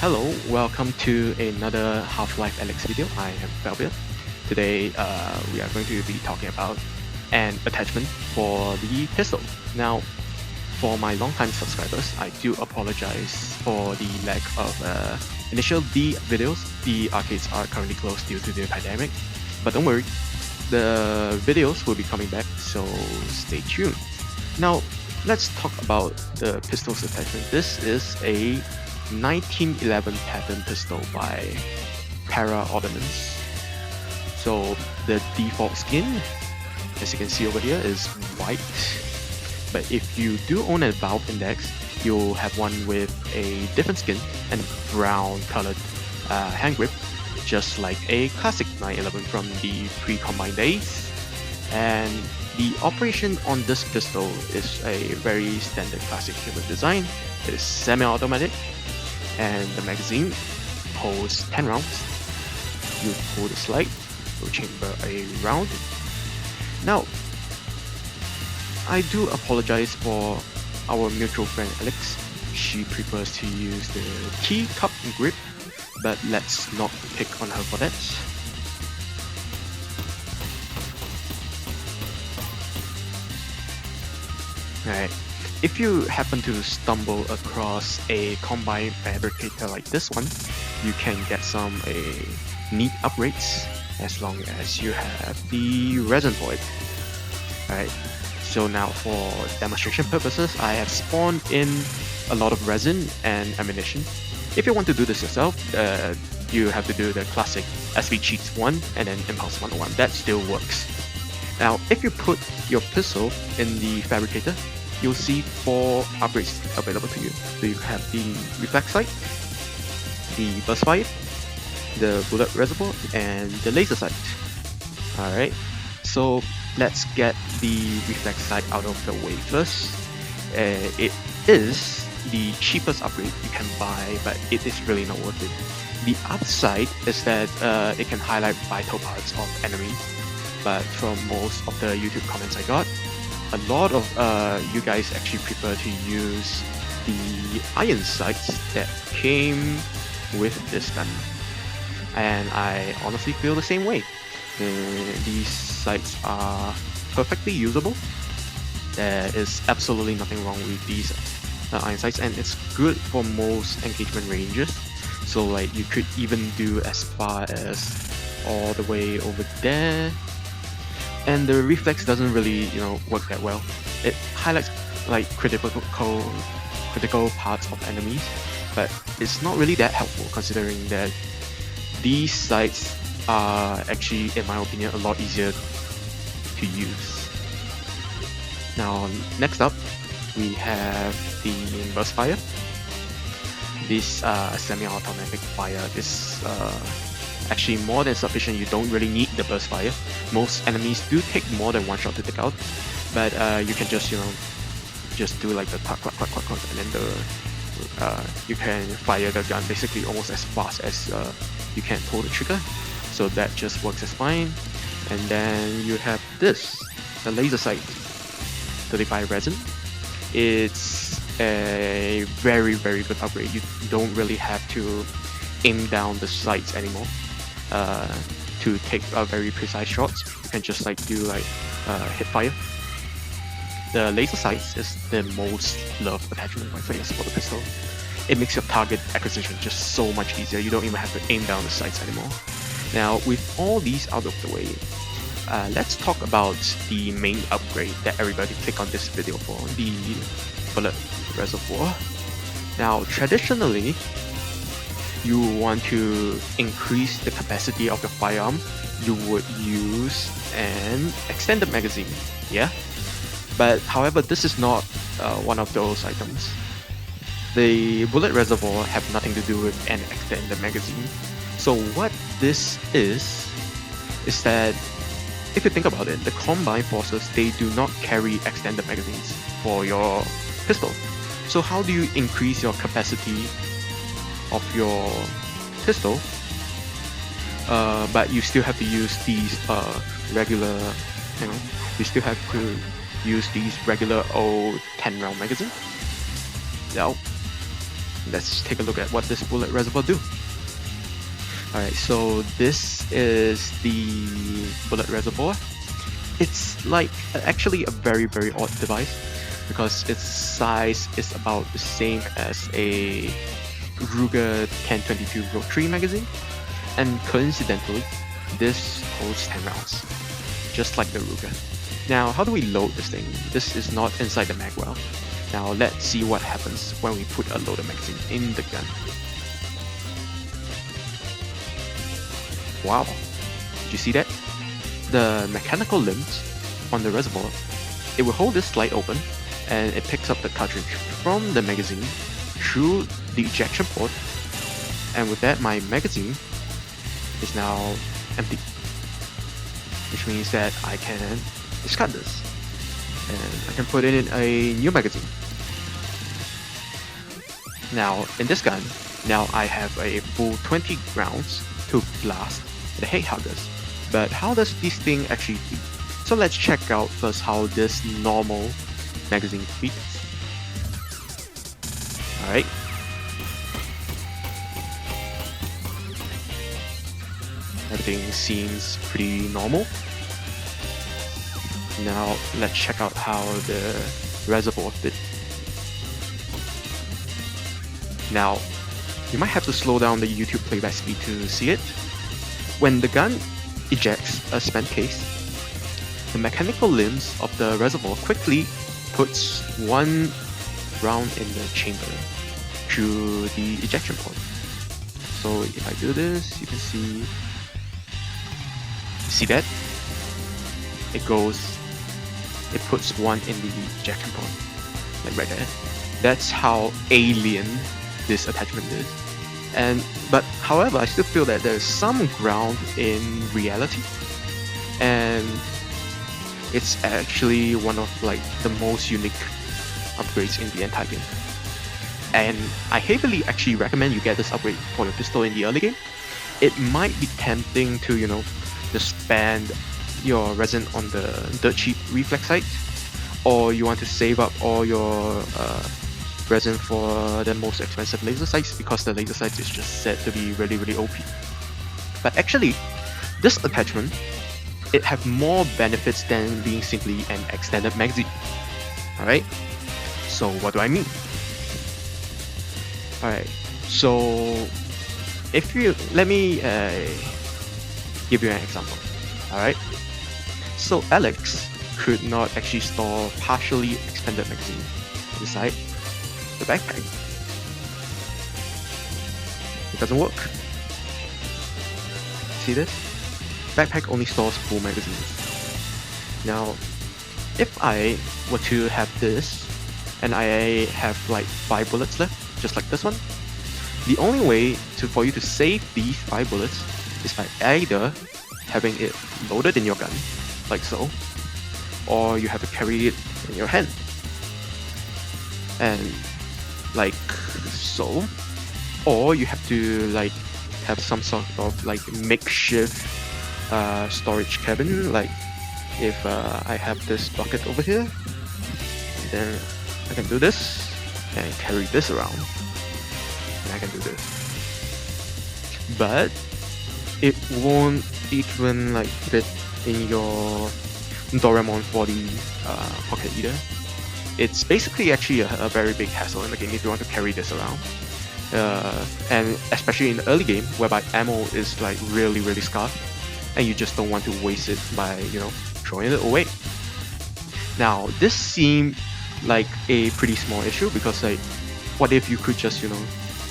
Hello, welcome to another Half-Life Alyx video. I am Falbere. Today we are going to be talking about an attachment for the pistol. Now, for my long-time subscribers, I do apologize for the lack of initial D videos. The arcades are currently closed due to the pandemic, but don't worry, the videos will be coming back, so stay tuned. Now, let's talk about the pistol's attachment. This is a 1911 pattern pistol by Para Ordnance. So the default skin, as you can see over here, is white. But if you do own a Valve Index, you'll have one with a different skin and brown colored hand grip, just like a classic 911 from the pre-combined days. And the operation on this pistol is a very standard classic human design. It is semi-automatic, and the magazine holds 10 rounds. You pull the slide, it will chamber a round. Now, I do apologize for our mutual friend Alyx. She prefers to use the teacup grip, but let's not pick on her for that. Alright, if you happen to stumble across a combine fabricator like this one, you can get some neat upgrades as long as you have the resin for it. Alright, so now for demonstration purposes, I have spawned in a lot of resin and ammunition. If you want to do this yourself, you have to do the classic SV Cheats 1 and then Impulse 101. That still works. Now, if you put your pistol in the fabricator, you'll see 4 upgrades available to you. So you have the reflex sight, the burst fire, the bullet reservoir, and the laser sight. Alright, so let's get the reflex sight out of the way first. It is the cheapest upgrade you can buy, but it is really not worth it. The upside is that it can highlight vital parts of enemies, but from most of the YouTube comments I got, a lot of you guys actually prefer to use the iron sights that came with this gun, and I honestly feel the same way. These sights are perfectly usable. There is absolutely nothing wrong with these iron sights, and it's good for most engagement ranges. So like you could even do as far as all the way over there. And the reflex doesn't really, work that well. It highlights like critical parts of enemies, but it's not really that helpful considering that these sights are actually, in my opinion, a lot easier to use. Now, next up, we have the burst fire. This semi-automatic fire is actually more than sufficient. You don't really need the burst fire. Most enemies do take more than one shot to take out, but you can just just do like the clack, and then you can fire the gun basically almost as fast as you can pull the trigger. So that just works as fine. And then you have this, the laser sight, 35 resin. It's a very good upgrade. You don't really have to aim down the sights anymore to take very precise shots. You can just do hip fire. The laser sights is the most loved attachment by players for the pistol. It makes your target acquisition just so much easier. You don't even have to aim down the sights anymore. Now, with all these out of the way, let's talk about the main upgrade that everybody clicked on this video for, the Bullet Reservoir. Now, traditionally, you want to increase the capacity of your firearm, you would use an extended magazine, yeah? But however, this is not one of those items. The Bullet Reservoir have nothing to do with an extended magazine. So what this is that if you think about it, the combined forces, they do not carry extended magazines for your pistol. So how do you increase your capacity of your pistol, but you still have to use these regular, you still have to use these regular old 10 round magazines? Now, let's take a look at what this Bullet Reservoir do. Alright, so this is the Bullet Reservoir. It's like actually a very odd device because its size is about the same as a Ruger 1022 Rotary magazine, and coincidentally this holds 10 rounds, just like the Ruger. Now how do we load this thing? This is not inside the mag well. Now let's see what happens when we put a loaded magazine in the gun. Wow, did you see that? The mechanical limbs on the reservoir, it will hold this slide open and it picks up the cartridge from the magazine through the ejection port, and with that my magazine is now empty, which means that I can discard this and I can put in a new magazine. Now in this gun, now I have a full 20 rounds to blast the head huggers. But how does this thing actually feed? So let's check out first how this normal magazine feeds. Alright. Everything seems pretty normal. Now let's check out how the reservoir fits. Now, you might have to slow down the YouTube playback speed to see it. When the gun ejects a spent case, the mechanical limbs of the reservoir quickly puts one round in the chamber through the ejection port. So if I do this, you can see that? It puts one in the ejection port, like right there. That's how alien this attachment is. But however, I still feel that there's some ground in reality, and it's actually one of like the most unique upgrades in the entire game. And I heavily actually recommend you get this upgrade for your pistol in the early game. It might be tempting to, you know, just spend your resin on the dirt cheap reflex sight, or you want to save up all your resin for the most expensive laser sights because the laser sight is just said to be really OP. But actually, this attachment, it have more benefits than being simply an extended magazine. Alright, so what do I mean? Alright, so if you let me give you an example. Alright, so Alyx could not actually store partially expanded magazine inside the backpack. It doesn't work. See this? Backpack only stores full magazines. Now, if I were to have this and I have like 5 bullets left, just like this one, the only way for you to save these 5 bullets is by either having it loaded in your gun, like so, or you have to carry it in your hand, and like so, or you have to like have some sort of like makeshift storage cabin, like if I have this bucket over here, and then I can do this and carry this around, and I can do this. But it won't even like fit in your Doraemon 4D pocket either. It's basically actually a very big hassle in the game if you want to carry this around. And especially in the early game, whereby ammo is like really scarce, and you just don't want to waste it by, you know, throwing it away. Now, this seemed like a pretty small issue because like, what if you could just, you know,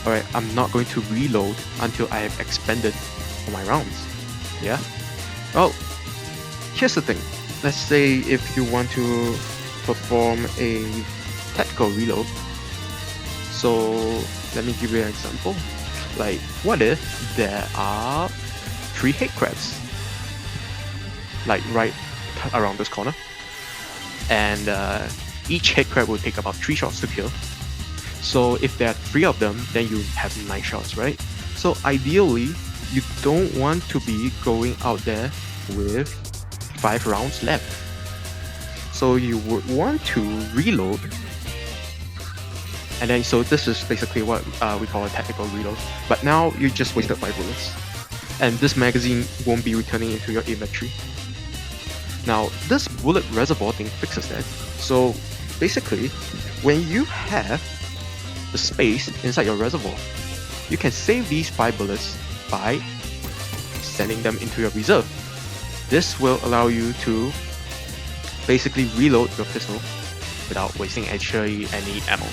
alright, I'm not going to reload until I have expended all my rounds. Yeah? Well, here's the thing. Let's say if you want to perform a tactical reload. So let me give you an example. Like, what if there are 3 head crabs, like right around this corner, and each head crab will take about 3 shots to kill. So if there are 3 of them, then you have 9 shots, right? So ideally, you don't want to be going out there with 5 rounds left. So you would want to reload And then so this is basically what we call a tactical reload. But now you just wasted 5 bullets, and this magazine won't be returning into your inventory. Now this bullet reservoir thing fixes that. So basically, when you have the space inside your reservoir, you can save these 5 bullets by sending them into your reserve. This will allow you to basically reload your pistol without wasting actually any ammo.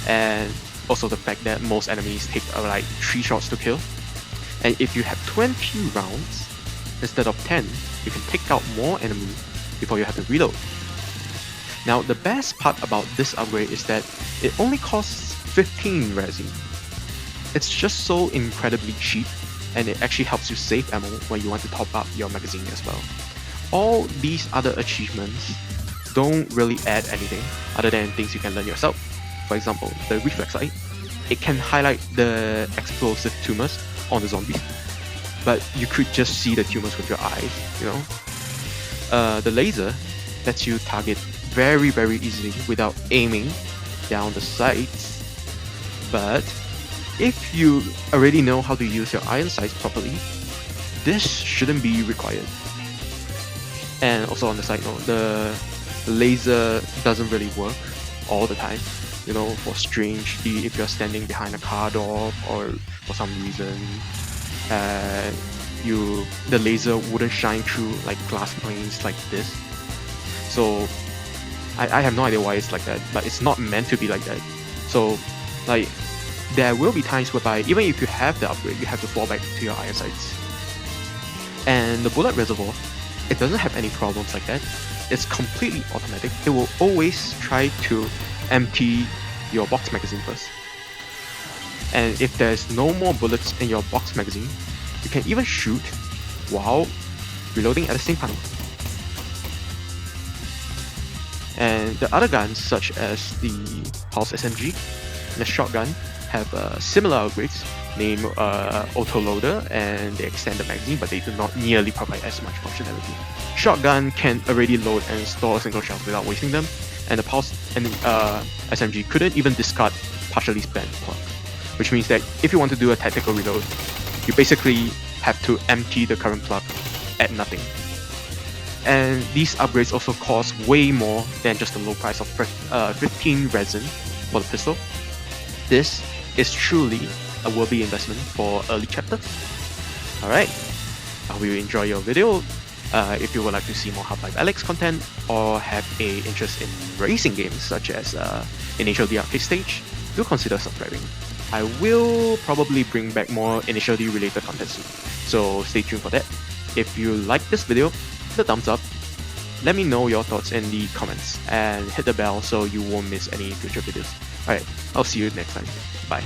And also the fact that most enemies take like 3 shots to kill. And if you have 20 rounds instead of 10, you can take out more enemies before you have to reload. Now the best part about this upgrade is that it only costs 15 resin. It's just so incredibly cheap, and it actually helps you save ammo when you want to top up your magazine as well. All these other achievements don't really add anything other than things you can learn yourself. For example, the reflex sight, it can highlight the explosive tumors on the zombies, but you could just see the tumors with your eyes, you know. The laser lets you target very easily without aiming down the sights, but if you already know how to use your iron sights properly, this shouldn't be required. And also on the side note, the laser doesn't really work all the time. You know, for strangely, if you're standing behind a car door or for some reason, the laser wouldn't shine through like glass planes like this. So I have no idea why it's like that, but it's not meant to be like that. So like there will be times whereby even if you have the upgrade, you have to fall back to your iron sights. And the bullet reservoir, it doesn't have any problems like that. It's completely automatic. It will always try to empty your box magazine first. And if there's no more bullets in your box magazine, you can even shoot while reloading at the same time. And the other guns, such as the Pulse SMG and the shotgun, have similar upgrades, named autoloader, and they extend the magazine, but they do not nearly provide as much functionality. Shotgun can already load and store single shells without wasting them, and the Pulse and SMG couldn't even discard partially spent plug, which means that if you want to do a tactical reload, you basically have to empty the current plug at nothing. And these upgrades also cost way more than just the low price of 15 resin for the pistol. This is truly a worthy investment for early chapters. Alright, I hope you enjoy your video. If you would like to see more Half-Life Alyx content or have a interest in racing games such as Initial D Arcade Stage, do consider subscribing. I will probably bring back more Initial D related content soon, so stay tuned for that. If you like this video, hit the thumbs up, let me know your thoughts in the comments, and hit the bell so you won't miss any future videos. Alright, I'll see you next time. Bye.